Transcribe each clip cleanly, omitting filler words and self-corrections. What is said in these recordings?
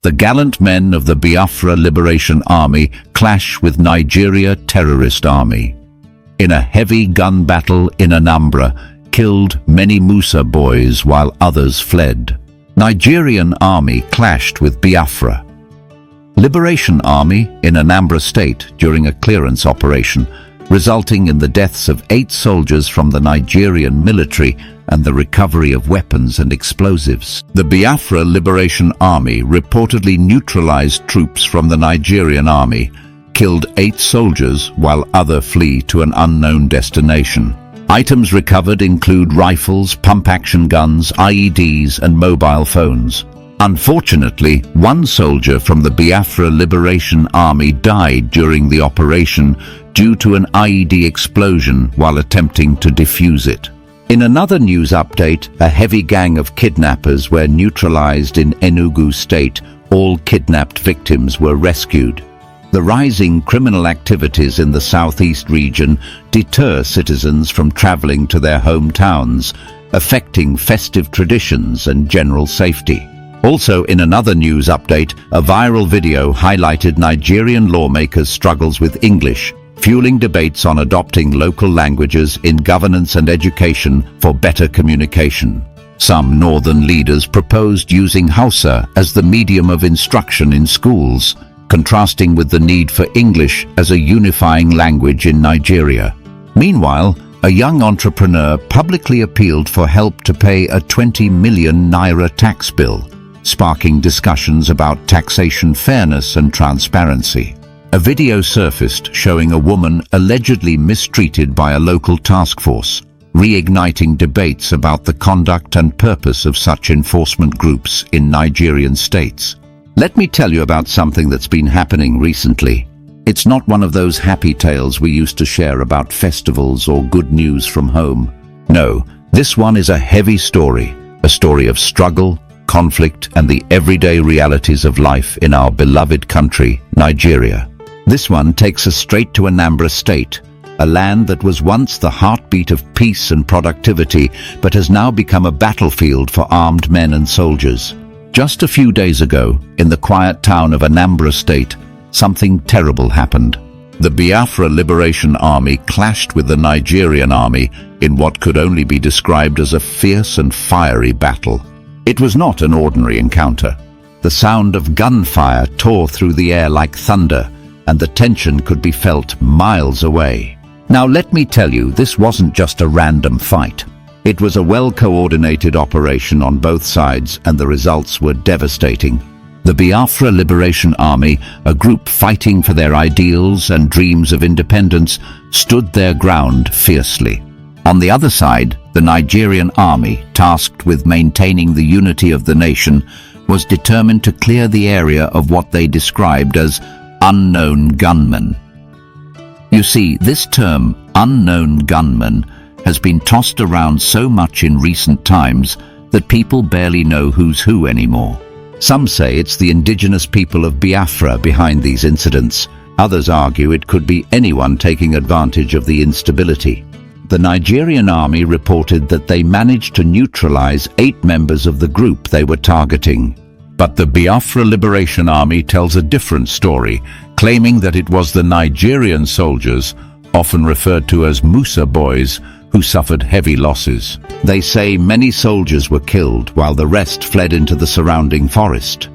The gallant men of the Biafra Liberation Army clash with Nigeria terrorist army. In a heavy gun battle in Anambra, killed many Musa boys while others fled. Nigerian army clashed with Biafra Liberation Army in Anambra State during a clearance operation, resulting in the deaths of 8 soldiers from the Nigerian military and the recovery of weapons and explosives. The Biafra Liberation Army reportedly neutralized troops from the Nigerian army, killed 8 soldiers while others flee to an unknown destination. Items recovered include rifles, pump-action guns, IEDs, and mobile phones. Unfortunately, 1 soldier from the Biafra Liberation Army died during the operation due to an IED explosion while attempting to defuse it. In another news update, a heavy gang of kidnappers were neutralized in Enugu State. All kidnapped victims were rescued. The rising criminal activities in the southeast region deter citizens from traveling to their hometowns, affecting festive traditions and general safety. Also, in another news update, a viral video highlighted Nigerian lawmakers' struggles with English, fueling debates on adopting local languages in governance and education for better communication. Some northern leaders proposed using Hausa as the medium of instruction in schools, contrasting with the need for English as a unifying language in Nigeria. Meanwhile, a young entrepreneur publicly appealed for help to pay a 20 million naira tax bill, sparking discussions about taxation fairness and transparency. A video surfaced showing a woman allegedly mistreated by a local task force, reigniting debates about the conduct and purpose of such enforcement groups in Nigerian states. Let me tell you about something that's been happening recently. It's not one of those happy tales we used to share about festivals or good news from home. No, this one is a heavy story, a story of struggle, conflict, and the everyday realities of life in our beloved country, Nigeria. This one takes us straight to Anambra State, a land that was once the heartbeat of peace and productivity, but has now become a battlefield for armed men and soldiers. Just a few days ago, in the quiet town of Anambra State, something terrible happened. The Biafra Liberation Army clashed with the Nigerian army in what could only be described as a fierce and fiery battle. It was not an ordinary encounter. The sound of gunfire tore through the air like thunder, and the tension could be felt miles away. Now let me tell you, this wasn't just a random fight. It was a well-coordinated operation on both sides, and the results were devastating. The Biafra Liberation Army, a group fighting for their ideals and dreams of independence, stood their ground fiercely. On the other side, the Nigerian army, tasked with maintaining the unity of the nation, was determined to clear the area of what they described as unknown gunmen. You see, this term, unknown gunmen, has been tossed around so much in recent times that people barely know who's who anymore. Some say it's the indigenous people of Biafra behind these incidents. Others argue it could be anyone taking advantage of the instability. The Nigerian army reported that they managed to neutralize 8 members of the group they were targeting. But the Biafra Liberation Army tells a different story, claiming that it was the Nigerian soldiers, often referred to as Musa boys, who suffered heavy losses. They say many soldiers were killed while the rest fled into the surrounding forest.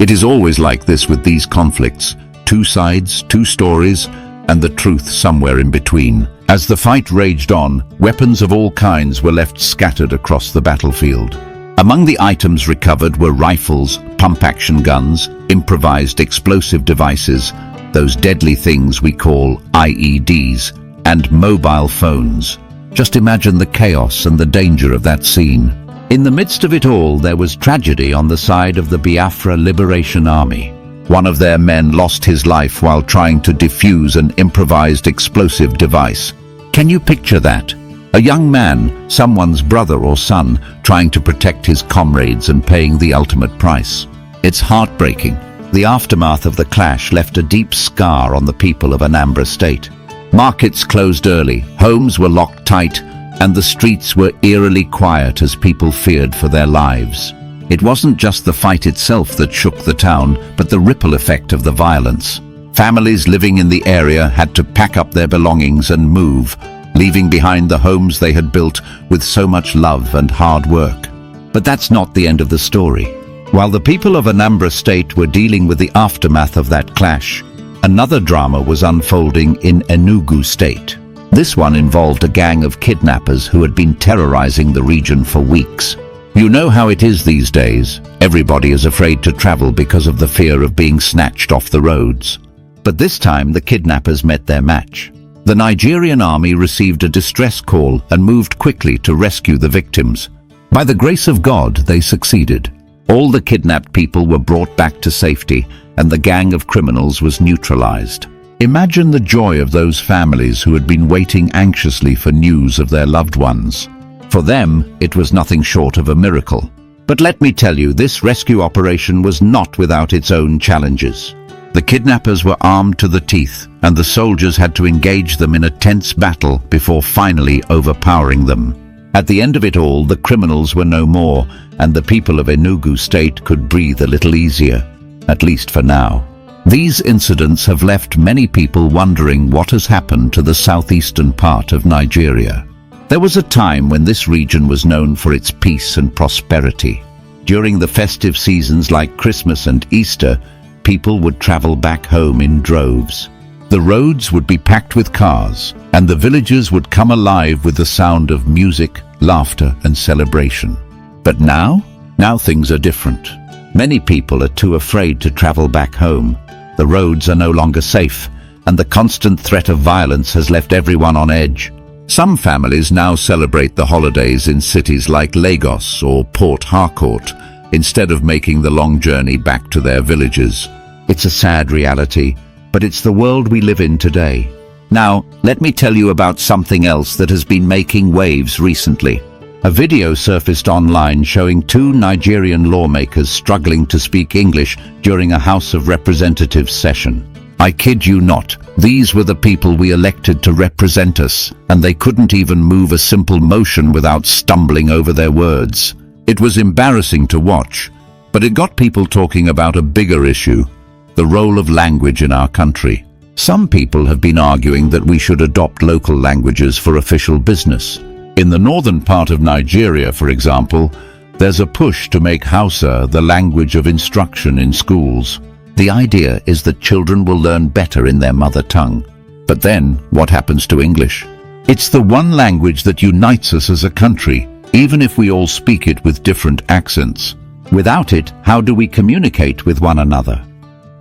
It is always like this with these conflicts: 2 sides, 2 stories, and the truth somewhere in between. As the fight raged on, weapons of all kinds were left scattered across the battlefield. Among the items recovered were rifles, pump-action guns, improvised explosive devices, those deadly things we call IEDs, and mobile phones. Just imagine the chaos and the danger of that scene. In the midst of it all, there was tragedy on the side of the Biafra Liberation Army. One of their men lost his life while trying to defuse an improvised explosive device. Can you picture that? A young man, someone's brother or son, trying to protect his comrades and paying the ultimate price. It's heartbreaking. The aftermath of the clash left a deep scar on the people of Anambra State. Markets closed early, homes were locked tight, and the streets were eerily quiet as people feared for their lives. It wasn't just the fight itself that shook the town, but the ripple effect of the violence. Families living in the area had to pack up their belongings and move, leaving behind the homes they had built with so much love and hard work. But that's not the end of the story. While the people of Anambra state were dealing with the aftermath of that clash, another drama was unfolding in Enugu state. This one involved a gang of kidnappers who had been terrorizing the region for weeks. You know how it is these days. Everybody is afraid to travel because of the fear of being snatched off the roads. But this time the kidnappers met their match. The Nigerian army received a distress call and moved quickly to rescue the victims. By the grace of God, they succeeded. All the kidnapped people were brought back to safety, and the gang of criminals was neutralized. Imagine the joy of those families who had been waiting anxiously for news of their loved ones. For them, it was nothing short of a miracle. But let me tell you, this rescue operation was not without its own challenges. The kidnappers were armed to the teeth, and the soldiers had to engage them in a tense battle before finally overpowering them. At the end of it all, the criminals were no more, and the people of Enugu state could breathe a little easier, at least for now. These incidents have left many people wondering what has happened to the southeastern part of Nigeria. There was a time when this region was known for its peace and prosperity. During the festive seasons like Christmas and Easter, people would travel back home in droves. The roads would be packed with cars, and the villages would come alive with the sound of music, laughter, and celebration. But now things are different. Many people are too afraid to travel back home. The roads are no longer safe, and the constant threat of violence has left everyone on edge. Some families now celebrate the holidays in cities like Lagos or Port Harcourt, instead of making the long journey back to their villages. It's a sad reality, but it's the world we live in today. Now, let me tell you about something else that has been making waves recently. A video surfaced online showing two Nigerian lawmakers struggling to speak English during a House of Representatives session. I kid you not, these were the people we elected to represent us, and they couldn't even move a simple motion without stumbling over their words. It was embarrassing to watch, but it got people talking about a bigger issue: the role of language in our country. Some people have been arguing that we should adopt local languages for official business. In the northern part of Nigeria, for example, there's a push to make Hausa the language of instruction in schools. The idea is that children will learn better in their mother tongue. But then, what happens to English? It's the one language that unites us as a country, even if we all speak it with different accents. Without it, how do we communicate with one another?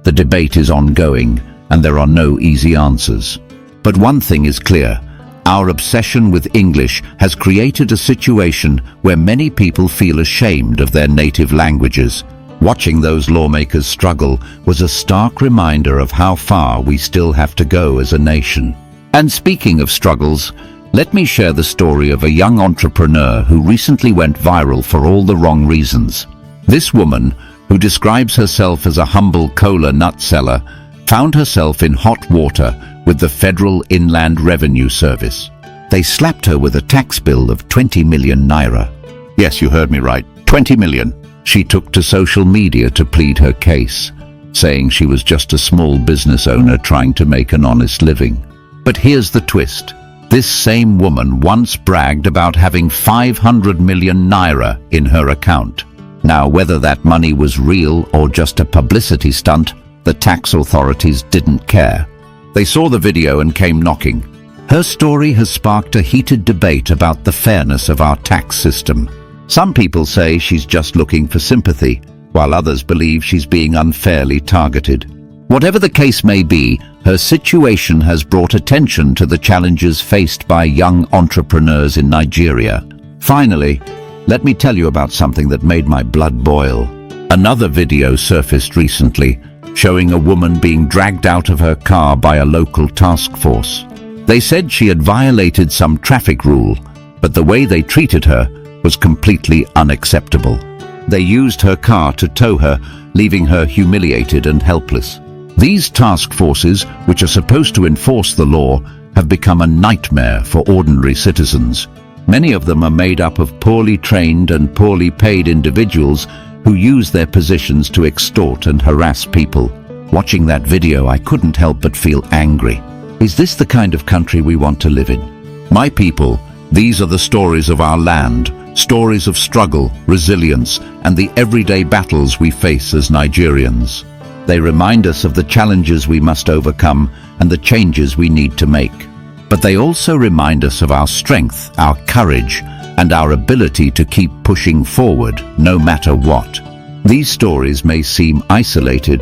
The debate is ongoing, and there are no easy answers. But one thing is clear: our obsession with English has created a situation where many people feel ashamed of their native languages. Watching those lawmakers struggle was a stark reminder of how far we still have to go as a nation. And speaking of struggles, let me share the story of a young entrepreneur who recently went viral for all the wrong reasons. This woman, who describes herself as a humble cola nut seller, found herself in hot water with the Federal Inland Revenue Service. They slapped her with a tax bill of 20 million naira. Yes, you heard me right, 20 million. She took to social media to plead her case, saying she was just a small business owner trying to make an honest living. But here's the twist. This same woman once bragged about having 500 million naira in her account. Now, whether that money was real or just a publicity stunt, the tax authorities didn't care. They saw the video and came knocking. Her story has sparked a heated debate about the fairness of our tax system. Some people say she's just looking for sympathy, while others believe she's being unfairly targeted. Whatever the case may be, her situation has brought attention to the challenges faced by young entrepreneurs in Nigeria. Finally, let me tell you about something that made my blood boil. Another video surfaced recently, showing a woman being dragged out of her car by a local task force. They said she had violated some traffic rule, but the way they treated her was completely unacceptable. They used her car to tow her, leaving her humiliated and helpless. These task forces, which are supposed to enforce the law, have become a nightmare for ordinary citizens. Many of them are made up of poorly trained and poorly paid individuals who use their positions to extort and harass people. Watching that video, I couldn't help but feel angry. Is this the kind of country we want to live in? My people, these are the stories of our land, stories of struggle, resilience, and the everyday battles we face as Nigerians. They remind us of the challenges we must overcome and the changes we need to make. But they also remind us of our strength, our courage, and our ability to keep pushing forward, no matter what. These stories may seem isolated,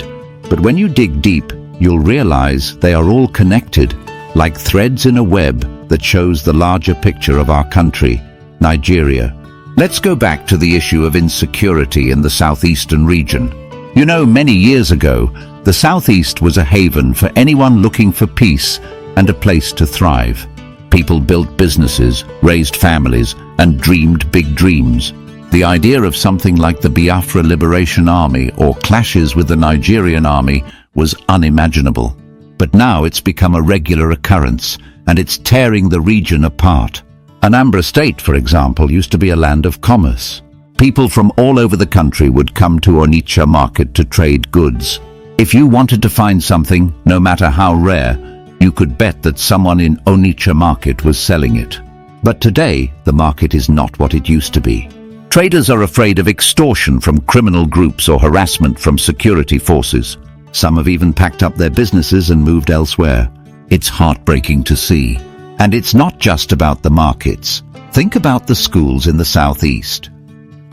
but when you dig deep, you'll realize they are all connected, like threads in a web that shows the larger picture of our country, Nigeria. Let's go back to the issue of insecurity in the southeastern region. You know, many years ago, the southeast was a haven for anyone looking for peace and a place to thrive. People built businesses, raised families, and dreamed big dreams. The idea of something like the Biafra Liberation Army or clashes with the Nigerian army was unimaginable. But now it's become a regular occurrence, and it's tearing the region apart. Anambra State, for example, used to be a land of commerce. People from all over the country would come to Onitsha market to trade goods. If you wanted to find something, no matter how rare, you could bet that someone in Onitsha market was selling it. But today, the market is not what it used to be. Traders are afraid of extortion from criminal groups or harassment from security forces. Some have even packed up their businesses and moved elsewhere. It's heartbreaking to see. And it's not just about the markets. Think about the schools in the southeast.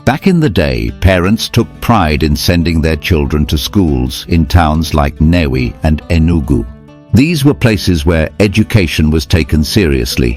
Back in the day, parents took pride in sending their children to schools in towns like Nnewi and Enugu. These were places where education was taken seriously,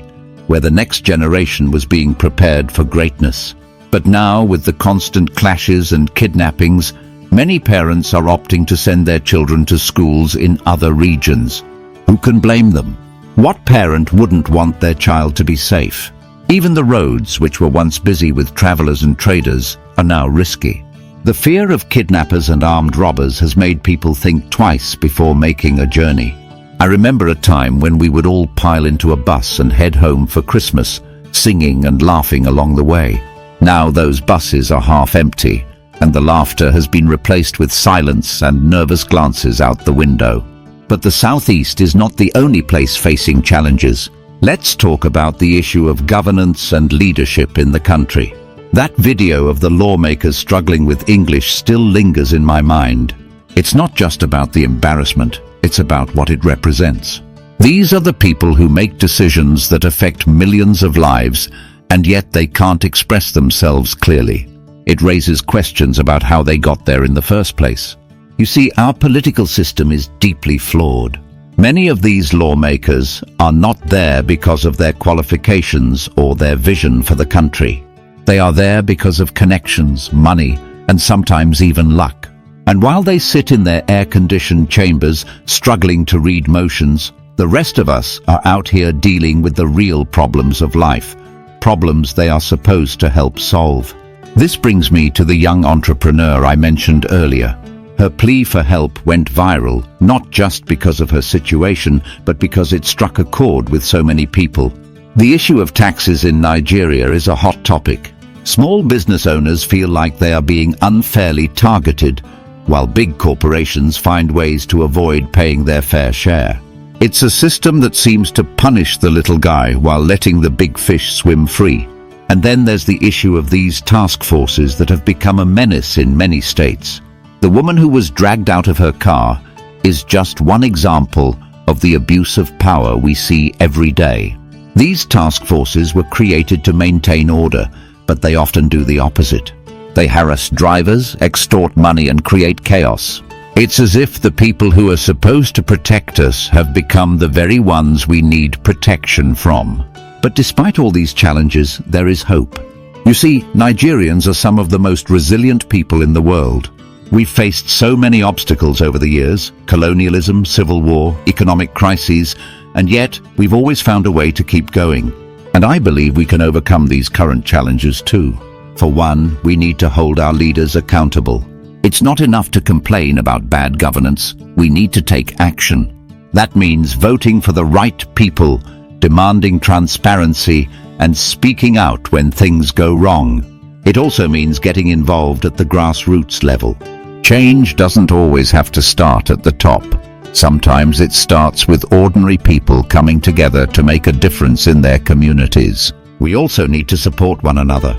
where the next generation was being prepared for greatness. But now, with the constant clashes and kidnappings, many parents are opting to send their children to schools in other regions. Who can blame them? What parent wouldn't want their child to be safe? Even the roads, which were once busy with travelers and traders, are now risky. The fear of kidnappers and armed robbers has made people think twice before making a journey. I remember a time when we would all pile into a bus and head home for Christmas, singing and laughing along the way. Now those buses are half empty, and the laughter has been replaced with silence and nervous glances out the window. But the southeast is not the only place facing challenges. Let's talk about the issue of governance and leadership in the country. That video of the lawmakers struggling with English still lingers in my mind. It's not just about the embarrassment, it's about what it represents. These are the people who make decisions that affect millions of lives, and yet they can't express themselves clearly. It raises questions about how they got there in the first place. You see, our political system is deeply flawed. Many of these lawmakers are not there because of their qualifications or their vision for the country. They are there because of connections, money, and sometimes even luck. And while they sit in their air-conditioned chambers, struggling to read motions, the rest of us are out here dealing with the real problems of life, problems they are supposed to help solve. This brings me to the young entrepreneur I mentioned earlier. Her plea for help went viral, not just because of her situation, but because it struck a chord with so many people. The issue of taxes in Nigeria is a hot topic. Small business owners feel like they are being unfairly targeted, while big corporations find ways to avoid paying their fair share. It's a system that seems to punish the little guy while letting the big fish swim free. And then there's the issue of these task forces that have become a menace in many states. The woman who was dragged out of her car is just one example of the abuse of power we see every day. These task forces were created to maintain order, but they often do the opposite. They harass drivers, extort money, and create chaos. It's as if the people who are supposed to protect us have become the very ones we need protection from. But despite all these challenges, there is hope. You see, Nigerians are some of the most resilient people in the world. We've faced so many obstacles over the years: colonialism, civil war, economic crises, and yet we've always found a way to keep going. And I believe we can overcome these current challenges too. For one, we need to hold our leaders accountable. It's not enough to complain about bad governance. We need to take action. That means voting for the right people, demanding transparency, and speaking out when things go wrong. It also means getting involved at the grassroots level. Change doesn't always have to start at the top. Sometimes it starts with ordinary people coming together to make a difference in their communities. We also need to support one another.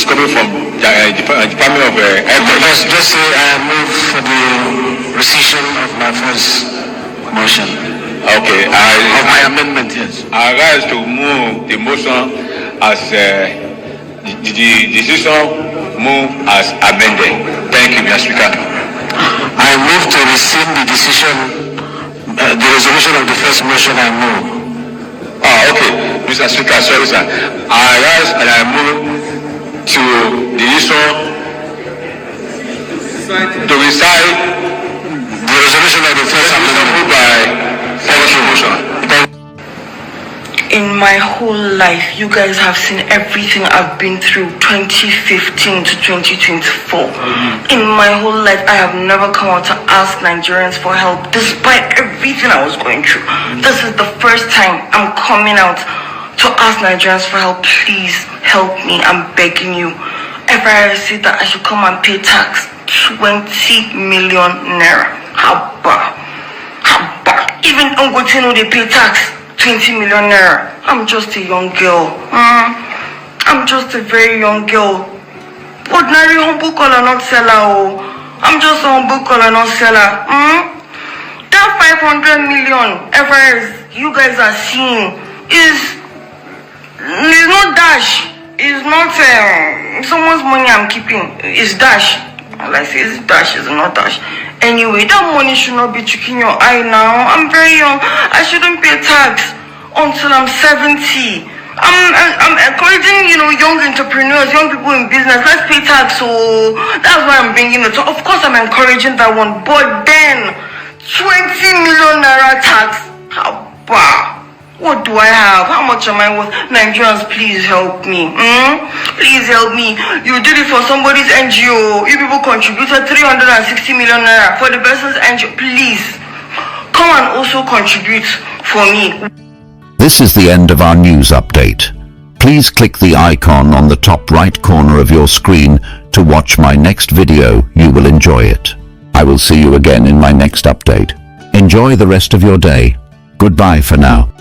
Coming from the Department of Just say I move for the rescission of my first motion. Okay, Of my amendment, yes. I rise to move the motion as the decision move as amended. Thank you, Mr. Speaker. I move to rescind the decision, the resolution of the first motion I move. Okay, Mr. Speaker, sorry, sir. I rise and I move to the issue to recite The resolution of the first amendment moved by first motion. In my whole life, you guys have seen everything I've been through 2015 to 2024. In my whole life, I have never come out to ask Nigerians for help despite everything I was going through. This is the first time I'm coming out to ask Nigerians for help. Please help me, I'm begging you. FIR said that I should come and pay tax, 20 million naira. Haba. Even Ongotino, they pay tax, 20 million naira. I'm just a young girl. I'm just a very young girl. Ordinary humble color, not seller. I'm just a humble color, not seller. That 500 million FIRs you guys are seeing is not dash. It's not someone's money I'm keeping. It's dash. Like I say, it's dash. It's not dash. Anyway, that money should not be tricking your eye now. I'm very young. I shouldn't pay tax until I'm 70. I'm encouraging, young entrepreneurs, young people in business. Let's pay tax. So that's why I'm bringing it. So of course I'm encouraging that one. But then 20 million naira tax. How bad? What do I have? How much am I worth? Nigerians, please help me. Please help me. You did it for somebody's NGO. You people contributed 360 million naira for the person's NGO. Please, come and also contribute for me. This is the end of our news update. Please click the icon on the top right corner of your screen to watch my next video. You will enjoy it. I will see you again in my next update. Enjoy the rest of your day. Goodbye for now.